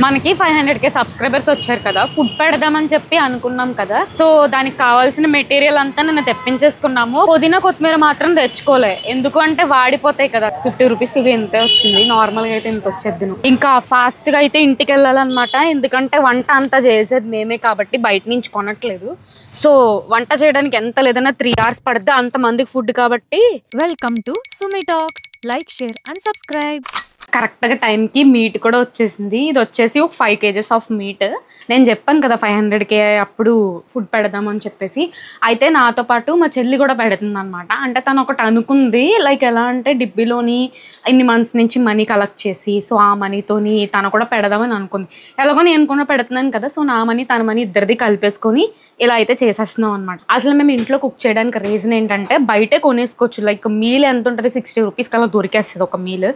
మనకి 500K subscribers వచ్చారు కదా, ఫుడ్ పెడదామని చెప్పి అనుకున్నాం కదా. సో దానికి కావాల్సిన మెటీరియల్ అంతా నేను తెప్పించేసుకున్నాము. పుదీనా కొత్తిమీర మాత్రం తెచ్చుకోలే, ఎందుకు అంటే వాడిపోతాయి కదా. 50 రూపీస్ ఇది ఇంతే వచ్చింది, నార్మల్ గా అయితే ఇంత వచ్చేద్ది. ఇంకా ఫాస్ట్ గా అయితే ఇంటికి వెళ్ళాలన్నమాట, ఎందుకంటే వంట అంతా చేసేది మేమే కాబట్టి బయట నుంచి కొనట్లేదు. సో వంట చేయడానికి ఎంత లేదన్నా 3 hours పడుతుంది, అంత మందికి ఫుడ్ కాబట్టి. Welcome to Sumi talks. Like, share and subscribe. కరెక్ట్గా టైంకి మీట్ కూడా వచ్చేసింది. ఇది వచ్చేసి ఒక 5 kgs ఆఫ్ మీట్. నేను చెప్పాను కదా 500K అప్పుడు ఫుడ్ పెడదామని చెప్పేసి. అయితే నాతో పాటు మా చెల్లి కూడా పెడుతుంది అనమాట. అంటే తను ఒకటి అనుకుంది, లైక్ ఎలా అంటే డిబ్బీలోని ఇన్ని మంత్స్ నుంచి మనీ కలెక్ట్ చేసి, సో ఆ మనీతోని తను కూడా పెడదామని అనుకుంది. ఎలాగో నేను కూడా పెడుతున్నాను కదా, సో నా మనీ తన మనీ ఇద్దరిది కలిపేసుకొని ఇలా అయితే చేసేస్తున్నాం అనమాట. అసలు మేము ఇంట్లో కుక్ చేయడానికి రీజన్ ఏంటంటే బయటే కొనేసుకోవచ్చు, లైక్ మీల్ ఎంత ఉంటుంది 60 రూపీస్కి అలా దొరికేస్తుంది ఒక మీల్.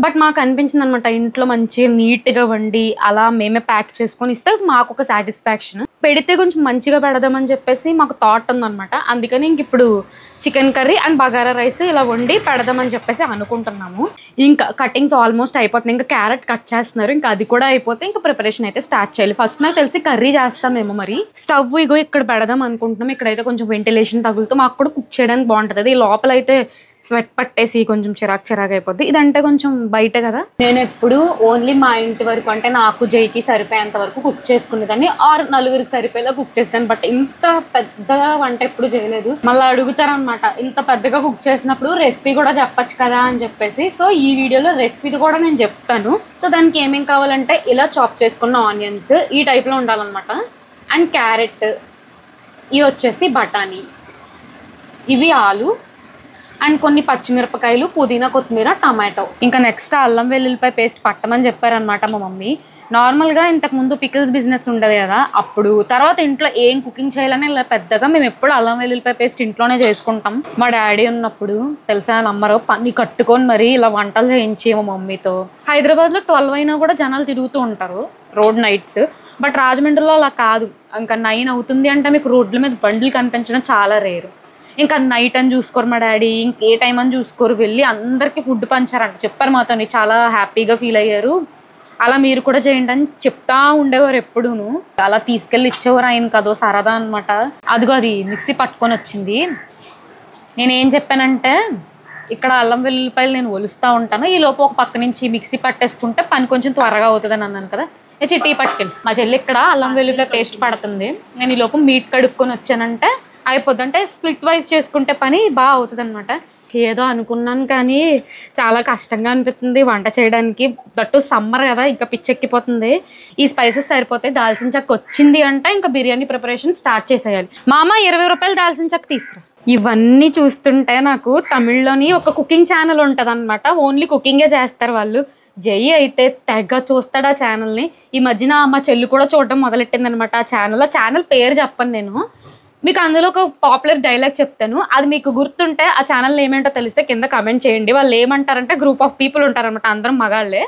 బట్ మాకు అనిపించింది అనమాట ఇంట్లో మంచిగా నీట్గా వండి అలా మేమే ప్యాక్ చేసుకొని ఇస్తే మాకు ఒక సాటిస్ఫాక్షన్. పెడితే కొంచెం మంచిగా పెడదామని చెప్పేసి మాకు థాట్ ఉందన్నమాట. అందుకని ఇంక ఇప్పుడు chicken curry and bagara rice ఇలా వండి పెడదామని చెప్పేసి అనుకుంటున్నాము. ఇంకా కటింగ్స్ ఆల్మోస్ట్ అయిపోతుంది, ఇంకా క్యారెట్ కట్ చేస్తున్నారు, ఇంకా అది కూడా అయిపోతే ఇంకా ప్రిపరేషన్ అయితే స్టార్ట్ చేయాలి. ఫస్ట్ నాకు తెలిసి కర్రీ చేస్తామేమో. మరి స్టవ్ ఇగో ఇక్కడ పెడదాం అనుకుంటున్నాం. ఇక్కడైతే కొంచెం వెంటిలేషన్ తగులుతూ మాకు కూడా కుక్ చేయడానికి బాగుంటుంది. ఈ లోపల అయితే స్వెట్ పట్టేసి కొంచెం చిరాకు అయిపోద్ది. ఇదంటే కొంచెం బయట కదా. నేను ఎప్పుడు ఓన్లీ మా ఇంటి వరకు, అంటే నాకు జైకి సరిపోయేంత వరకు కుక్ చేసుకునేదాన్ని, ఆర్ నలుగురికి సరిపోయేలా కుక్ చేసేదాన్ని. బట్ ఇంత పెద్దగా వంట ఎప్పుడు చేయలేదు. మళ్ళీ అడుగుతారనమాట, ఇంత పెద్దగా కుక్ చేసినప్పుడు రెసిపీ కూడా చెప్పచ్చు కదా అని చెప్పేసి. సో ఈ వీడియోలో రెసిపీది కూడా నేను చెప్తాను. సో దానికి ఏమేం కావాలంటే ఇలా చాప్ చేసుకున్న ఆనియన్స్ ఈ టైప్లో ఉండాలన్నమాట, అండ్ క్యారెట్, ఇవి వచ్చేసి బఠానీ, ఇవి ఆలు, అండ్ కొన్ని పచ్చిమిరపకాయలు, పుదీనా కొత్తిమీర, టమాటో. ఇంకా నెక్స్ట్ అల్లం వెల్లుల్లిపాయ పేస్ట్ పట్టమని చెప్పారనమాట మా మమ్మీ. నార్మల్గా ఇంతకుముందు పికిల్స్ బిజినెస్ ఉండదు కదా అప్పుడు. తర్వాత ఇంట్లో ఏం కుకింగ్ చేయాలని ఇలా పెద్దగా మేము ఎప్పుడు అల్లం వెల్లుల్లిపాయ పేస్ట్ ఇంట్లోనే చేసుకుంటాం. మా డాడీ ఉన్నప్పుడు తెలుసా నమ్మరు, పని కట్టుకొని మరి ఇలా వంటలు చేయించి మా మమ్మీతో. హైదరాబాద్లో 12 అయినా కూడా జనాలు తిరుగుతూ ఉంటారు రోడ్ నైట్స్. బట్ రాజమండ్రిలో అలా కాదు, ఇంకా 9 అవుతుంది అంటే మీకు రోడ్ల మీద బండ్లు కనిపించడం చాలా రేరు. ఇంకా నైట్ అని చూసుకోరు మా డాడీ, ఇంకే టైం అని చూసుకోరు, వెళ్ళి అందరికీ ఫుడ్ పంచారంట. చెప్పారు మాతో, చాలా హ్యాపీగా ఫీల్ అయ్యారు. అలా మీరు కూడా చేయండి అని చెప్తా ఉండేవారు ఎప్పుడూను. అలా తీసుకెళ్ళి ఇచ్చేవారు ఆయన, కదో సరదా అనమాట. అదిగో అది మిక్సీ పట్టుకొని వచ్చింది. నేనేం చెప్పానంటే ఇక్కడ అల్లం వెల్లుల్లిపాయలు నేను ఒలుస్తూ ఉంటాను, ఈ లోపు ఒక పక్క నుంచి మిక్సీ పట్టేసుకుంటే పని కొంచెం త్వరగా అవుతుందని అన్నాను కదా. చిట్టి పట్టుకెళ్ళి మా చెల్లి ఇక్కడ అల్లం వెల్లుల్లిపాయ పేస్ట్ పడుతుంది, నేను ఈ లోపు మీట్ కడుక్కొని వచ్చానంటే అయిపోద్ది. అంటే స్ప్లిట్ వైజ్ చేసుకుంటే పని బాగా అవుతుంది అనమాట. ఏదో అనుకున్నాను కానీ చాలా కష్టంగా అనిపిస్తుంది వంట చేయడానికి. దట్టు సమ్మర్ కదా, ఇంకా పిచ్చెక్కిపోతుంది. ఈ స్పైసెస్ సరిపోతాయి. దాల్చిన చెక్క వచ్చింది అంటే ఇంకా బిర్యానీ ప్రిపరేషన్ స్టార్ట్ చేసేయాలి. మామ 20 రూపాయలు దాల్చిన చెక్క తీసుకురా. ఇవన్నీ చూస్తుంటే నాకు తమిళ్లోని ఒక కుకింగ్ ఛానల్ ఉంటుంది అనమాట, ఓన్లీ కుకింగే చేస్తారు వాళ్ళు. జై అయితే తెగ చూస్తాడు ఆ ఛానల్ని. ఈ మధ్యన మా చెల్లి కూడా చూడడం మొదలెట్టింది అనమాట ఆ ఛానల్. ఆ ఛానల్ పేరు చెప్పను నేను, మీకు అందులో ఒక పాపులర్ డైలాగ్ చెప్తాను, అది మీకు గుర్తుంటే ఆ ఛానల్ ఏమేంటో తెలిస్తే కింద కమెంట్ చేయండి. వాళ్ళు ఏమంటారంటే గ్రూప్ ఆఫ్ పీపుల్ ఉంటారనమాట, అందరం మగాళ్ళే.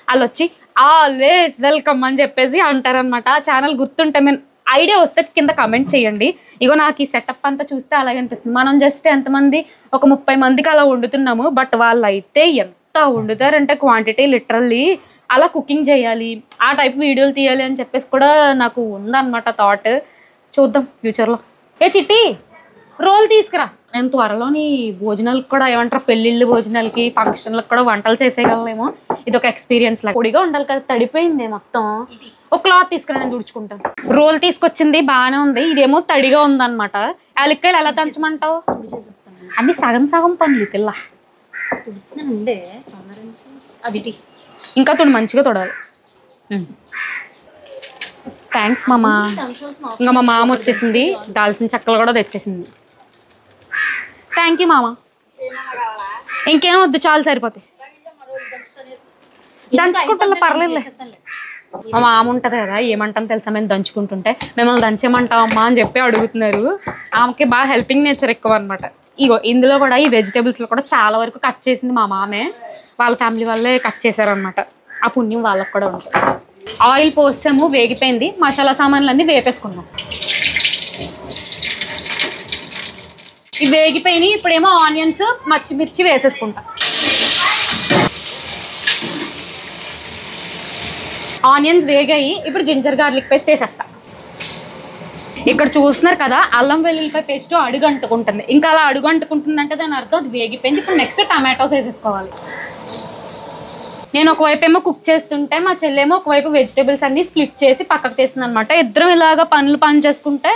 వాళ్ళు వచ్చి ఆల్వేస్ వెల్కమ్ అని చెప్పేసి అంటారనమాట. ఆ ఛానల్ గుర్తుంటే మేము ఐడియా వస్తే కింద కమెంట్ చేయండి. ఇగో నాకు ఈ సెటప్ అంతా చూస్తే అలాగే అనిపిస్తుంది. మనం జస్ట్ ఎంతమంది, ఒక 30 మందికి అలా వండుతున్నాము, బట్ వాళ్ళు అయితే ఎంత వండుతారంటే క్వాంటిటీ లిటరల్లీ. అలా కుకింగ్ చేయాలి, ఆ టైప్ వీడియోలు తీయాలి అని చెప్పేసి కూడా నాకు ఉందన్నమాట థాట్. చూద్దాం ఫ్యూచర్లో. ఏ చిట్టి రోల్ తీసుకురా. నేను త్వరలోని భోజనాలకు కూడా ఏమంటారు, పెళ్ళిళ్ళు భోజనాలకి ఫంక్షన్లకు కూడా వంటలు చేసేయగలనేమో. ఇది ఒక ఎక్స్పీరియన్స్ లాగా. పొడిగా ఉండాలి కదా, తడిపోయింది మొత్తం. ఒక క్లాత్ తీసుకురా, నేను తుడుచుకుంటాను. రోల్ తీసుకొచ్చింది బాగానే ఉంది, ఇదేమో తడిగా ఉందన్నమాట. యాలక్కాయలు ఎలా దంచమంటావు? అన్ని సగం సగం పనులు పిల్ల. అది ఇంకా తోడు మంచిగా తొడాలి. థ్యాంక్స్ మామా. ఇంకా మా మామ వచ్చేసింది, దాల్చిన చెక్కలు కూడా తెచ్చేసింది. థ్యాంక్ యూ మామ. ఇంకేం వద్దు, చాలు సరిపోతాయి. దంచుకుంటా పర్లేదు. మా మామ ఉంటుంది కదా, ఏమంటాను తెలుసా మేము దంచుకుంటుంటే, మిమ్మల్ని దంచేమంటావమ్మా అని చెప్పి అడుగుతున్నారు. ఆమెకి బాగా హెల్పింగ్ నేచర్ ఎక్కువ అనమాట. ఇగో ఇందులో కూడా ఈ వెజిటేబుల్స్లో కూడా చాలా వరకు కట్ చేసింది మా మామే. వాళ్ళ ఫ్యామిలీ వాళ్ళే కట్ చేశారనమాట. ఆ పుణ్యం వాళ్ళకు కూడా ఉంటుంది. ఆయిల్ పోసాము, వేగిపోయింది. మసాలా సామాన్లన్నీ వేపేసుకుందాం. ఇవి వేగిపోయినాయి. ఇప్పుడేమో ఆనియన్స్, పచ్చిమిర్చి వేసేసుకుంటాం. ఆనియన్స్ వేగాయి, ఇప్పుడు జింజర్ గార్లిక్ పేస్ట్ వేసేస్తా. ఇక్కడ చూస్తున్నారు కదా, అల్లం వెల్లుల్లిపాయ పేస్ట్ అడుగు అంటుకుంటుంది. ఇంకా అలా అడుగు అంటుకుంటుందంటే దాని అర్థం అది వేగిపోయింది. ఇప్పుడు నెక్స్ట్ టమాటోస్ వేసేసుకోవాలి. నేను ఒకవైపు ఏమో కుక్ చేస్తుంటే మా చెల్లేమో ఒకవైపు వెజిటేబుల్స్ అన్ని స్ప్లిట్ చేసి పక్కకు తీస్తుంది అనమాట. ఇద్దరం ఇలాగా పని చేసుకుంటే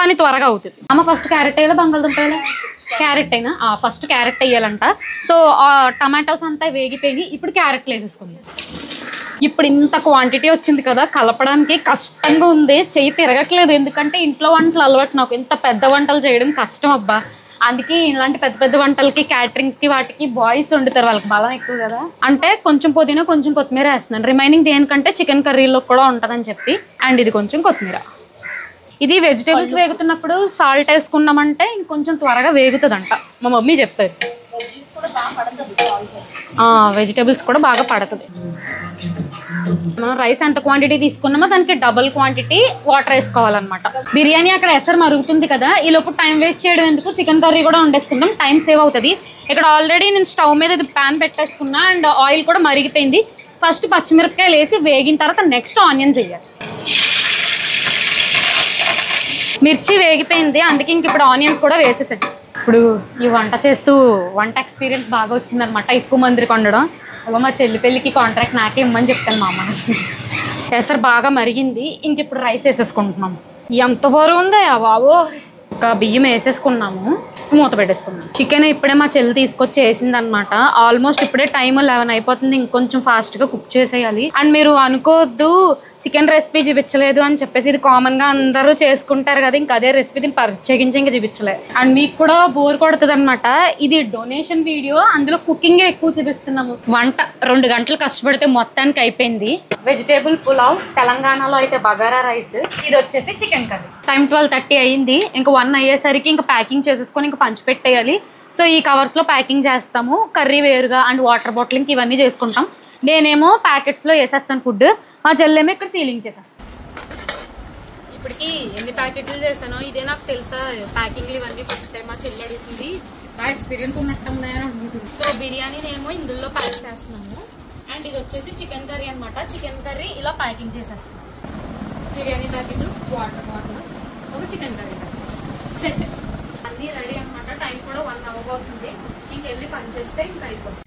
పని త్వరగా అవుతుంది. అమ్మ ఫస్ట్ క్యారెట్ వేయాలి, బంగాళదుంప వేయాలి? క్యారెట్ అయినా ఫస్ట్ క్యారెట్ వేయాలంట. సో టమాటోస్ అంతా వేగిపోయి ఇప్పుడు క్యారెట్లు వేసేసుకుంది. ఇప్పుడు ఇంత క్వాంటిటీ వచ్చింది కదా, కలపడానికి కష్టంగా ఉంది, చెయ్యి తిరగట్లేదు. ఎందుకంటే ఇంట్లో వంటలు అలవాటు నాకు, ఇంత పెద్ద వంటలు చేయడం కష్టం అబ్బా. అందుకే ఇలాంటి పెద్ద పెద్ద వంటలకి క్యాటరింగ్స్కి వాటికి బాయ్స్ వండుతారు, వాళ్ళకి బలం ఎక్కువ కదా. అంటే కొంచెం పుదీనా కొంచెం కొత్తిమీర వేస్తున్నాను, రిమైనింగ్ దేనికంటే చికెన్ కర్రీలో కూడా ఉంటుందని చెప్పి. అండ్ ఇది కొంచెం కొత్తిమీర. ఇది వెజిటేబుల్స్ వేగుతున్నప్పుడు సాల్ట్ వేసుకున్నామంటే ఇంకొంచెం త్వరగా వేగుతుందంట, మా మమ్మీ చెప్తారు. వెజిటేబుల్స్ కూడా బాగా పడుతుంది. మనం రైస్ ఎంత క్వాంటిటీ తీసుకున్నామో దానికి డబుల్ క్వాంటిటీ వాటర్ వేసుకోవాలన్నమాట. బిర్యానీ అక్కడ ఎసరు మరుగుతుంది కదా, ఈ లోపు టైం వేస్ట్ చేయడం ఎందుకు, చికెన్ కర్రీ కూడా వండేసుకుందాం, టైం సేవ్ అవుతుంది. ఇక్కడ ఆల్రెడీ నేను స్టవ్ మీద ఇది ప్యాన్ పెట్టేసుకున్నా అండ్ ఆయిల్ కూడా మరిగిపోయింది. ఫస్ట్ పచ్చిమిరపకాయలు వేసి వేగిన తర్వాత నెక్స్ట్ ఆనియన్స్ వేయాలి. మిర్చి వేగిపోయింది, అందుకే ఇంక ఇప్పుడు ఆనియన్స్ కూడా వేసేసాను. ఇప్పుడు ఈ వంట చేస్తూ వంట ఎక్స్పీరియన్స్ బాగా వచ్చిందనమాట, ఎక్కువ మందికి వండడం. అగో మా చెల్లి పెళ్ళికి కాంట్రాక్ట్ నాకే ఇమ్మని చెప్తాను మా అమ్మ. ఎసరు బాగా మరిగింది, ఇంక ఇప్పుడు రైస్ వేసేసుకుంటున్నాం. ఎంత బరువు ఉందా బాబు. ఒక బియ్యం వేసేసుకున్నాము, మూత పెట్టేసుకున్నాం. చికెన్ ఇప్పుడే మా చెల్లి తీసుకొచ్చి వేసింది అనమాట. ఆల్మోస్ట్ ఇప్పుడే టైం 11 అయిపోతుంది, ఇంకొంచెం ఫాస్ట్గా కుక్ చేసేయాలి. అండ్ మీరు అనుకోవద్దు చికెన్ రెసిపీ చూపించలేదు అని చెప్పేసి, ఇది కామన్గా అందరూ చేసుకుంటారు కదా, ఇంకా అదే రెసిపీ దీన్ని ప్రత్యేకించి ఇంకా చూపించలేదు. అండ్ మీకు కూడా బోర్ కొడుతుంది అనమాట. ఇది డొనేషన్ వీడియో, అందులో కుకింగే ఎక్కువ చూపిస్తున్నాము. వంట 2 గంటలు కష్టపడితే మొత్తానికి అయిపోయింది. వెజిటేబుల్ పులావ్, తెలంగాణలో అయితే బగారా రైస్, ఇది వచ్చేసి చికెన్ కర్రీ. టైం 12:30 అయ్యింది, ఇంకా 1 అయ్యేసరికి ఇంకా ప్యాకింగ్ చేసేసుకొని ఇంకా పంచి పెట్టేయాలి. సో ఈ కవర్స్లో ప్యాకింగ్ చేస్తాము, కర్రీ వేరుగా అండ్ వాటర్ బాటిల్ ఇంక ఇవన్నీ చేసుకుంటాం. నేనేమో ప్యాకెట్స్లో వేసేస్తాను ఫుడ్, మా చెల్లేమో ఇక్కడ సీలింగ్ చేసేస్తాను. ఇప్పటికి ఎన్ని ప్యాకెట్లు చేశానో ఇదే నాకు తెలుసా, ప్యాకింగ్లు ఇవన్నీ ఫస్ట్ టైం మా చెల్లి అడుగుతుంది, బాగా ఎక్స్పీరియన్స్ ఉన్నట్టుంది అని అడుగుతుంది. సో బిర్యానీనేమో ఇందులో ప్యాక్ చేస్తున్నాము. అండ్ ఇది వచ్చేసి చికెన్ కర్రీ అనమాట, చికెన్ కర్రీ ఇలా ప్యాకింగ్ చేసేస్తాం. బిర్యానీ ప్యాకెట్, వాటర్ బాటిల్, ఒక చికెన్ కర్రీ సెట్ అన్నీ రెడీ అనమాట. టైం కూడా 1 అవర్ అవుతుంది, ఇంకెళ్ళి పని చేస్తే ఇంకా అయిపోతుంది.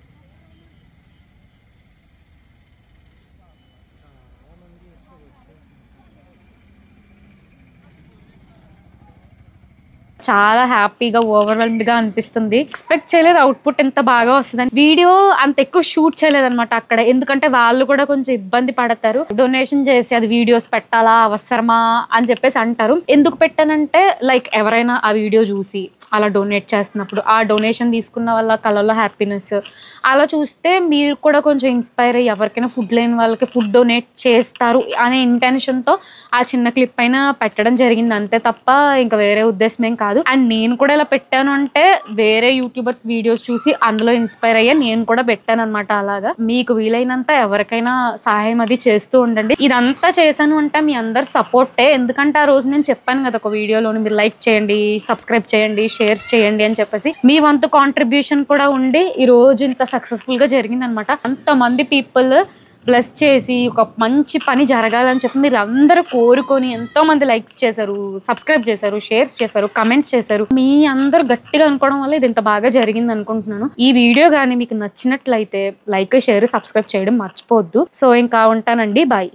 చాలా హ్యాపీగా ఓవర్వెల్మ్డ్గా అనిపిస్తుంది. ఎక్స్పెక్ట్ చేయలేదు అవుట్పుట్ ఎంత బాగా వస్తుందని. వీడియో అంత ఎక్కువ షూట్ చేయలేదన్నమాట అక్కడ, ఎందుకంటే వాళ్ళు కూడా కొంచెం ఇబ్బంది పడతారు. డొనేషన్ చేసి అది వీడియోస్ పెట్టాలా అవసరమా అని చెప్పేసి అంటారు. ఎందుకు పెట్టానంటే లైక్ ఎవరైనా ఆ వీడియో చూసి అలా డొనేట్ చేస్తున్నప్పుడు ఆ డొనేషన్ తీసుకున్న వాళ్ళ కళ్ళల్లో హ్యాపీనెస్ అలా చూస్తే మీరు కూడా కొంచెం ఇన్స్పైర్ అయ్యి ఎవరికైనా ఫుడ్ లేని వాళ్ళకి ఫుడ్ డొనేట్ చేస్తారు అనే ఇంటెన్షన్తో ఆ చిన్న క్లిప్ అయినా పెట్టడం జరిగింది, అంతే తప్ప ఇంకా వేరే ఉద్దేశం ఏం కాదు. అండ్ నేను కూడా ఇలా పెట్టాను అంటే వేరే యూట్యూబర్స్ వీడియోస్ చూసి అందులో ఇన్స్పైర్ అయ్యా నేను కూడా పెట్టాను అనమాట. అలాగా మీకు వీలైనంత ఎవరికైనా సహాయం అది చేస్తూ ఉండండి. ఇదంతా చేశాను అంటే మీ అందరు సపోర్టే, ఎందుకంటే ఆ రోజు నేను చెప్పాను కదా ఒక వీడియోలోని, మీరు లైక్ చేయండి, సబ్స్క్రైబ్ చేయండి, షేర్స్ చేయండి అని చెప్పేసి. మీ వంతు కాంట్రిబ్యూషన్ కూడా ఉండి ఈ రోజు ఇంత సక్సెస్ఫుల్ గా జరిగింది అనమాట. అంతమంది పీపుల్ బ్లెస్ చేసి ఒక మంచి పని జరగాలని చెప్పి మీరు అందరూ కోరుకొని ఎంతో మంది లైక్స్ చేశారు, సబ్స్క్రైబ్ చేశారు, షేర్స్ చేశారు, కమెంట్స్ చేశారు. మీ అందరూ గట్టిగా అనుకోవడం వల్ల ఇది ఇంత బాగా జరిగింది అనుకుంటున్నాను. ఈ వీడియో కానీ మీకు నచ్చినట్లయితే లైక్, షేర్, సబ్స్క్రైబ్ చేయడం మర్చిపోవద్దు. సో ఇంకా ఉంటానండి, బాయ్.